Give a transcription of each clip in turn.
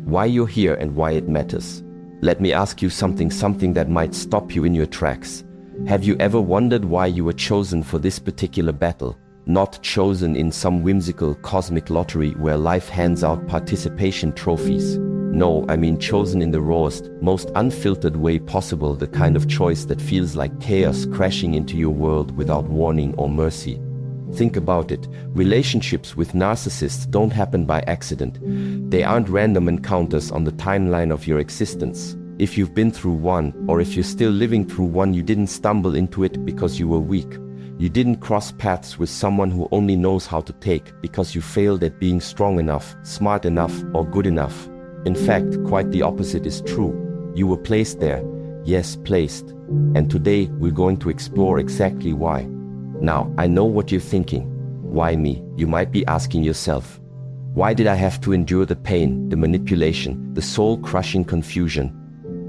why you're here and why it matters. Let me ask you something that might stop you in your tracks. Have you ever wondered why you were chosen for this particular battle? Not chosen in some whimsical cosmic lottery where life hands out participation trophies. No, I mean chosen in the rawest, most unfiltered way possible, the kind of choice that feels like chaos crashing into your world without warning or mercy. Think about it. Relationships with narcissists don't happen by accident. They aren't random encounters on the timeline of your existence. If you've been through one, or if you're still living through one, you didn't stumble into it because you were weak. You didn't cross paths with someone who only knows how to take because you failed at being strong enough, smart enough, or good enough. In fact, quite the opposite is true. You were placed there. Yes, placed. And today, we're going to explore exactly why. Now, I know what you're thinking. Why me? You might be asking yourself. Why did I have to endure the pain, the manipulation, the soul-crushing confusion?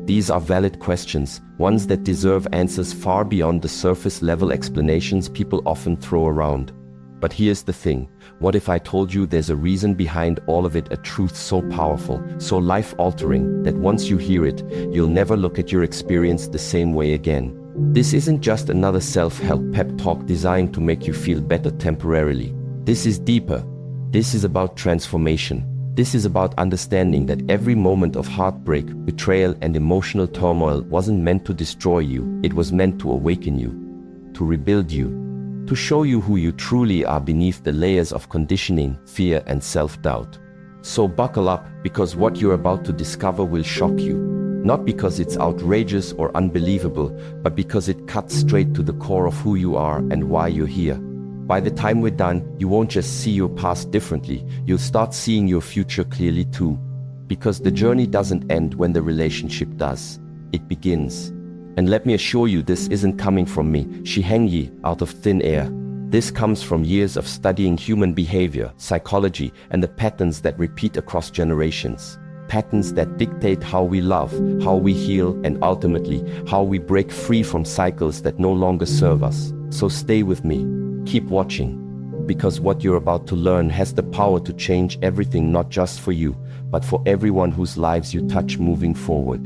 These are valid questions, ones that deserve answers far beyond the surface-level explanations people often throw around. But here's the thing. What if I told you there's a reason behind all of it, a truth so powerful, so life-altering, that once you hear it, you'll never look at your experience the same way again? This isn't just another self-help pep talk designed to make you feel better temporarily. This is deeper. This is about transformation. This is about understanding that every moment of heartbreak, betrayal, and emotional turmoil wasn't meant to destroy you. It was meant to awaken you, to rebuild you, to show you who you truly are beneath the layers of conditioning, fear, and self-doubt. So buckle up, because what you're about to discover will shock you. Not because it's outrageous or unbelievable, but because it cuts straight to the core of who you are and why you're here. By the time we're done, you won't just see your past differently, you'll start seeing your future clearly too. Because the journey doesn't end when the relationship does. It begins. And let me assure you, this isn't coming from me, Shi Heng Yi, out of thin air. This comes from years of studying human behavior, psychology, and the patterns that repeat across generations. Patterns that dictate how we love, how we heal, and ultimately, how we break free from cycles that no longer serve us. So stay with me. Keep watching. Because what you're about to learn has the power to change everything, not just for you, but for everyone whose lives you touch moving forward.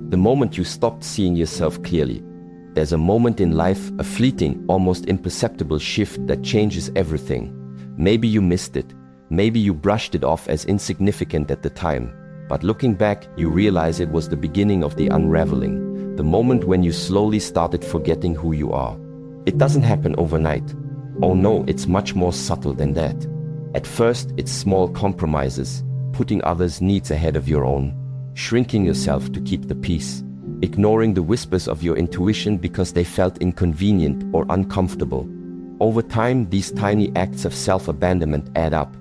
The moment you stopped seeing yourself clearly, there's a moment in life, a fleeting, almost imperceptible shift that changes everything. Maybe you missed it. Maybe you brushed it off as insignificant at the time. But looking back, you realize it was the beginning of the unraveling. The moment when you slowly started forgetting who you are. It doesn't happen overnight. Oh no, it's much more subtle than that. At first, it's small compromises, putting others' needs ahead of your own, shrinking yourself to keep the peace, ignoring the whispers of your intuition because they felt inconvenient or uncomfortable. Over time, these tiny acts of self-abandonment add up.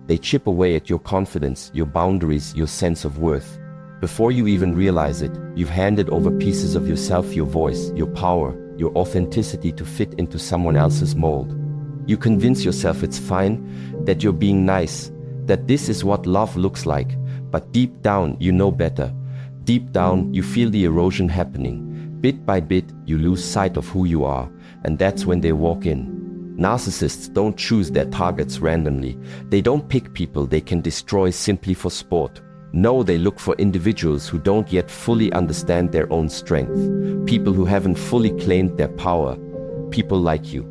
They chip away at your confidence, your boundaries, your sense of worth. Before you even realize it, you've handed over pieces of yourself, your voice, your power, your authenticity to fit into someone else's mold. You convince yourself it's fine, that you're being nice, that this is what love looks like, but deep down you know better. Deep down you feel the erosion happening. Bit by bit you lose sight of who you are, and that's when they walk in. Narcissists don't choose their targets randomly. They don't pick people they can destroy simply for sport. No, they look for individuals who don't yet fully understand their own strength. People who haven't fully claimed their power. People like you.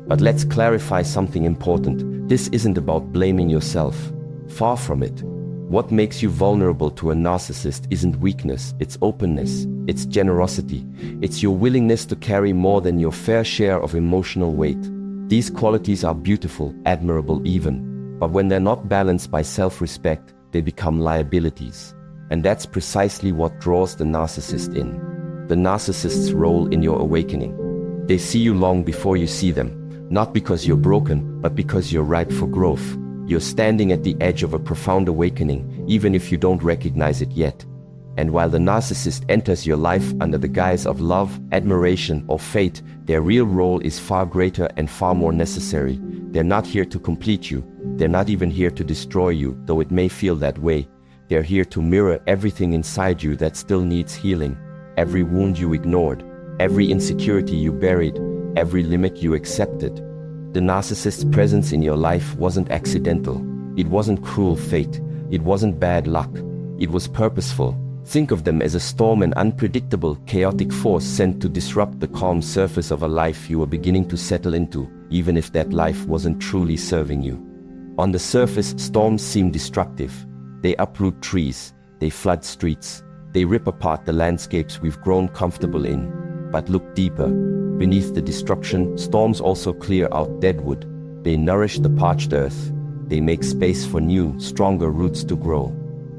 But let's clarify something important. This isn't about blaming yourself. Far from it. What makes you vulnerable to a narcissist isn't weakness, it's openness, it's generosity. It's your willingness to carry more than your fair share of emotional weight. These qualities are beautiful, admirable even. But when they're not balanced by self-respect, they become liabilities. And that's precisely what draws the narcissist in. The narcissist's role in your awakening. They see you long before you see them. Not because you're broken, but because you're ripe for growth. You're standing at the edge of a profound awakening, even if you don't recognize it yet. And while the narcissist enters your life under the guise of love, admiration, or fate, their real role is far greater and far more necessary. They're not here to complete you. They're not even here to destroy you, though it may feel that way. They're here to mirror everything inside you that still needs healing. Every wound you ignored, every insecurity you buried, every limit you accepted. The narcissist's presence in your life wasn't accidental. It wasn't cruel fate. It wasn't bad luck. It was purposeful. Think of them as a storm, an unpredictable, chaotic force sent to disrupt the calm surface of a life you were beginning to settle into, even if that life wasn't truly serving you. On the surface, storms seem destructive. They uproot trees, they flood streets, they rip apart the landscapes we've grown comfortable in. But look deeper. Beneath the destruction, storms also clear out dead wood. They nourish the parched earth. They make space for new, stronger roots to grow.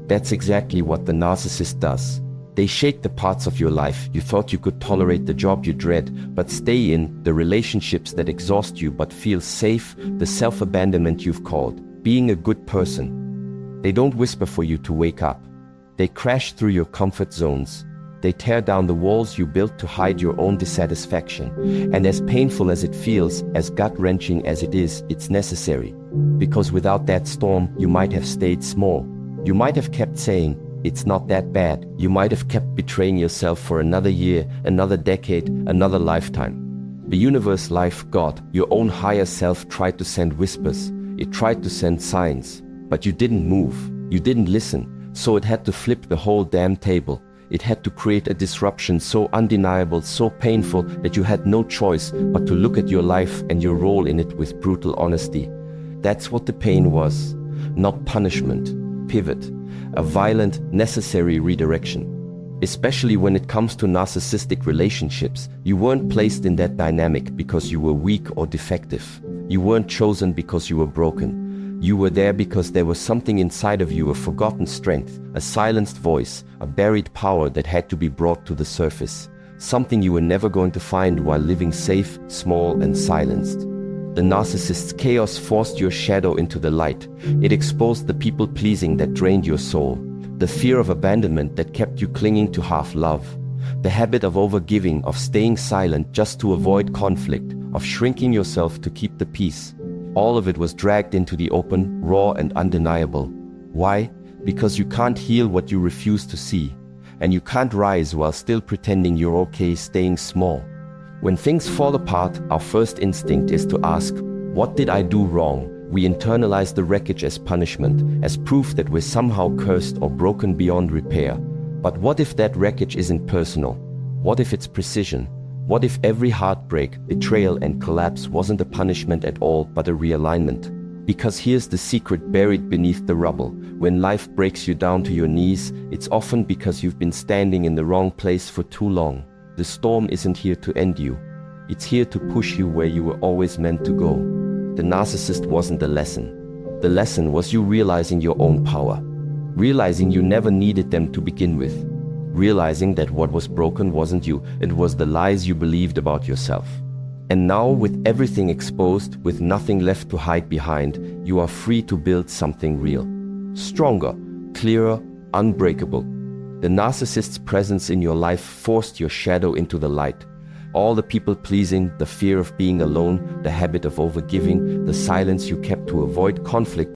That's exactly what the narcissist does. They shake the parts of your life you thought you could tolerate, the job you dread but stay in, the relationships that exhaust you but feel safe, the self-abandonment you've called being a good person. They don't whisper for you to wake up. They crash through your comfort zones. They tear down the walls you built to hide your own dissatisfaction. And as painful as it feels, as gut-wrenching as it is, it's necessary. Because without that storm, you might have stayed small. You might have kept saying, "It's not that bad." You might have kept betraying yourself for another year, another decade, another lifetime. The universe, life, God, your own higher self tried to send whispers. It tried to send signs. But you didn't move. You didn't listen. So it had to flip the whole damn table. It had to create a disruption so undeniable, so painful, that you had no choice but to look at your life and your role in it with brutal honesty. That's what the pain was. Not punishment. Pivot. A violent, necessary redirection. Especially when it comes to narcissistic relationships, you weren't placed in that dynamic because you were weak or defective. You weren't chosen because you were broken. You were there because there was something inside of you, a forgotten strength, a silenced voice, a buried power that had to be brought to the surface. Something you were never going to find while living safe, small, and silenced. The narcissist's chaos forced your shadow into the light. It exposed the people-pleasing that drained your soul, the fear of abandonment that kept you clinging to half-love, the habit of overgiving, of staying silent just to avoid conflict, of shrinking yourself to keep the peace. All of it was dragged into the open, raw, and undeniable. Why? Because you can't heal what you refuse to see, and you can't rise while still pretending you're okay staying small. When things fall apart, our first instinct is to ask, what did I do wrong? We internalize the wreckage as punishment, as proof that we're somehow cursed or broken beyond repair. But what if that wreckage isn't personal? What if it's precision? What if every heartbreak, betrayal, and collapse wasn't a punishment at all, but a realignment? Because here's the secret buried beneath the rubble. When life breaks you down to your knees, it's often because you've been standing in the wrong place for too long. The storm isn't here to end you. It's here to push you where you were always meant to go. The narcissist wasn't the lesson. The lesson was you realizing your own power. Realizing you never needed them to begin with. Realizing that what was broken wasn't you, it was the lies you believed about yourself. And now, with everything exposed, with nothing left to hide behind, you are free to build something real. Stronger, clearer, unbreakable. The narcissist's presence in your life forced your shadow into the light. All the people-pleasing, the fear of being alone, the habit of overgiving, the silence you kept to avoid conflict